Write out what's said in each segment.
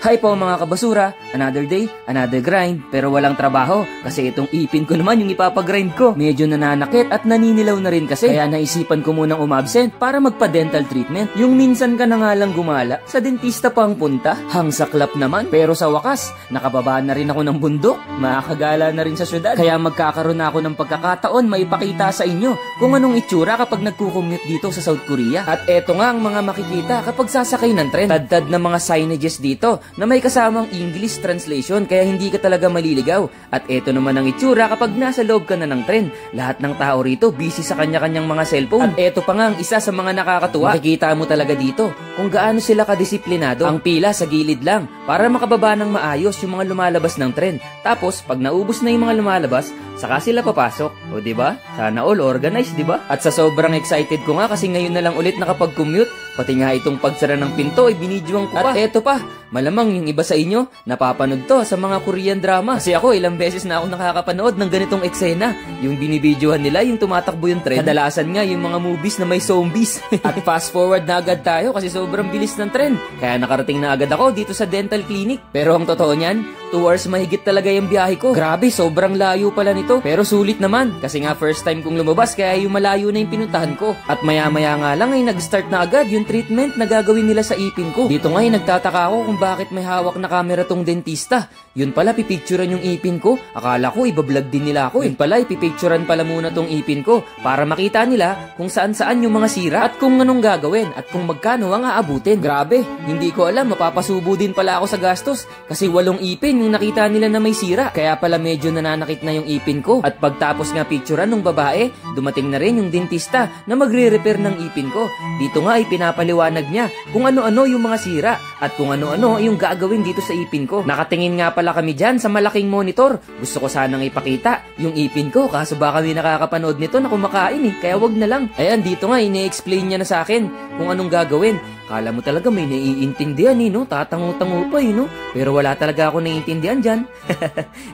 Hi po mga kabasura, another day, another grind, pero walang trabaho kasi itong ipin ko naman yung ipapagrind ko. Medyo nananakit at naninilaw na rin kasi kaya naisipan ko munang umabsent para magpa-dental treatment. Yung minsan ka na nga lang gumala, sa dentista pa ang punta, hangsaklap naman. Pero sa wakas, nakababa na rin ako ng bundok, makakagala na rin sa syudad. Kaya magkakaroon na ako ng pagkakataon maipakita sa inyo kung anong itsura kapag nagkukommute dito sa South Korea. At eto nga ang mga makikita kapag sasakay ng tren. Tad-tad na mga signages dito na may kasamang English translation kaya hindi ka talaga maliligaw. At eto naman ang itsura kapag nasa loob ka na ng tren. Lahat ng tao rito busy sa kanya-kanyang mga cellphone. At eto pa nga ang isa sa mga nakakatuwa. Makikita mo talaga dito kung gaano sila kadisiplinado. Ang pila sa gilid lang para makababa ng maayos yung mga lumalabas ng tren. Tapos pag naubos na yung mga lumalabas, saka sila papasok. O diba? Sana all organized, diba? At sa sobrang excited ko nga kasi ngayon na lang ulit nakapag-commute, pati nga itong pagsara ng pinto ay binidyoan ko pa. At eto pa, malamang yung iba sa inyo napapanood to sa mga Korean drama. Kasi ako ilang beses na ako nakakapanood ng ganitong eksena. Yung binibidyohan nila, yung tumatakbo yung tren. Kadalasan nga yung mga movies na may zombies. At fast forward na agad tayo kasi sobrang bilis ng tren. Kaya nakarating na agad ako dito sa dental clinic. Pero ang totoo niyan, 2 hours mahigit talaga yung biyahe ko. Grabe, sobrang layo pala nito. Pero sulit naman kasi nga first time kong lumabas kaya yung malayo na yung pinuntahan ko. At maya-maya nga lang ay nag-start na agad yung treatment na gagawin nila sa ipin ko. Dito nga ay nagtataka ako kung bakit may hawak na camera tong dentista. Yun pala pipicturan yung ipin ko. Akala ko ibablog din nila ako. Yun pala ipipicturan pala muna tong ipin ko para makita nila kung saan-saan yung mga sira at kung anong gagawin at kung magkano ang aabutin. Grabe, hindi ko alam, mapapasubo din pala ako sa gastos kasi 8 ipin yung nakita nila na may sira. Kaya pala medyo nananakit na yung ipin ko. At pagtapos nga picturean ng babae, dumating na rin yung dentista na magre-repair ng ipin ko. Dito nga ay pinapaliwanag niya kung ano-ano yung mga sira at kung ano-ano yung gagawin dito sa ipin ko. Nakatingin nga pala kami dyan sa malaking monitor. Gusto ko sanang ipakita yung ipin ko kaso baka kami nakakapanood nito na kumakain kaya wag na lang. Ayan, dito nga ini-explain niya na sa akin kung anong gagawin. Kala mo talaga may naiintindihan no? Tatango-tango pa no? Pero wala talaga ako naiintindihan dyan.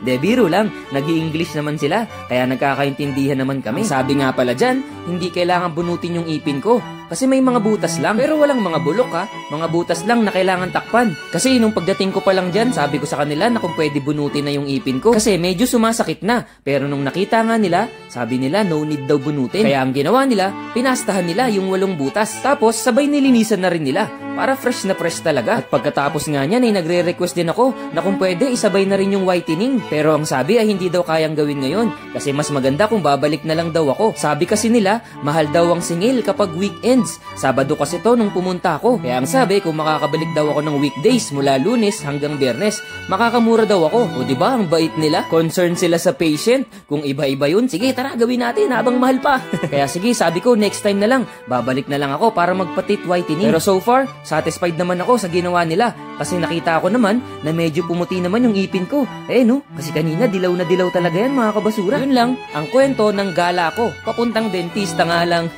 De, biro lang. Nag-i-English naman sila. Kaya nagkakaintindihan naman kami. Sabi nga pala dyan, hindi kailangan bunutin yung ipin ko. Kasi may mga butas lang. Pero walang mga bulok Mga butas lang na kailangan takpan. Kasi nung pagdating ko pa lang dyan, sabi ko sa kanila na kung pwede bunutin na yung ipin ko. Kasi medyo sumasakit na. Pero nung nakita nga nila, sabi nila no need daw bunutin. Kaya ang ginawa nila, pinastahan nila yung 8 butas. Tapos sabay nilinisan na rin nila para fresh na fresh talaga. At pagkatapos nga niyan ay nagre-request din ako na kung pwede isabay na rin yung whitening. Pero ang sabi ay hindi daw kayang gawin ngayon kasi mas maganda kung babalik na lang daw ako. Sabi kasi nila mahal daw ang singil kapag weekends. Sabado kasi to nung pumunta ako. Kaya ang sabi kung makakabalik daw ako ng weekdays mula Lunes hanggang Biyernes, makakamura daw ako. O diba ang bait nila? Concern sila sa patient. Kung iba-iba yun, sige tara gawin natin habang mahal pa. Kaya sige sabi ko next time na lang. Babalik na lang ako para magpa-teeth whitening. Pero so far, satisfied naman ako sa ginawa nila kasi nakita ko naman na medyo pumuti naman yung ipin ko. No, kasi kanina dilaw na dilaw talaga yan mga kabasura. Yun lang, ang kwento ng gala ko. Papuntang dentista nga lang.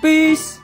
Peace!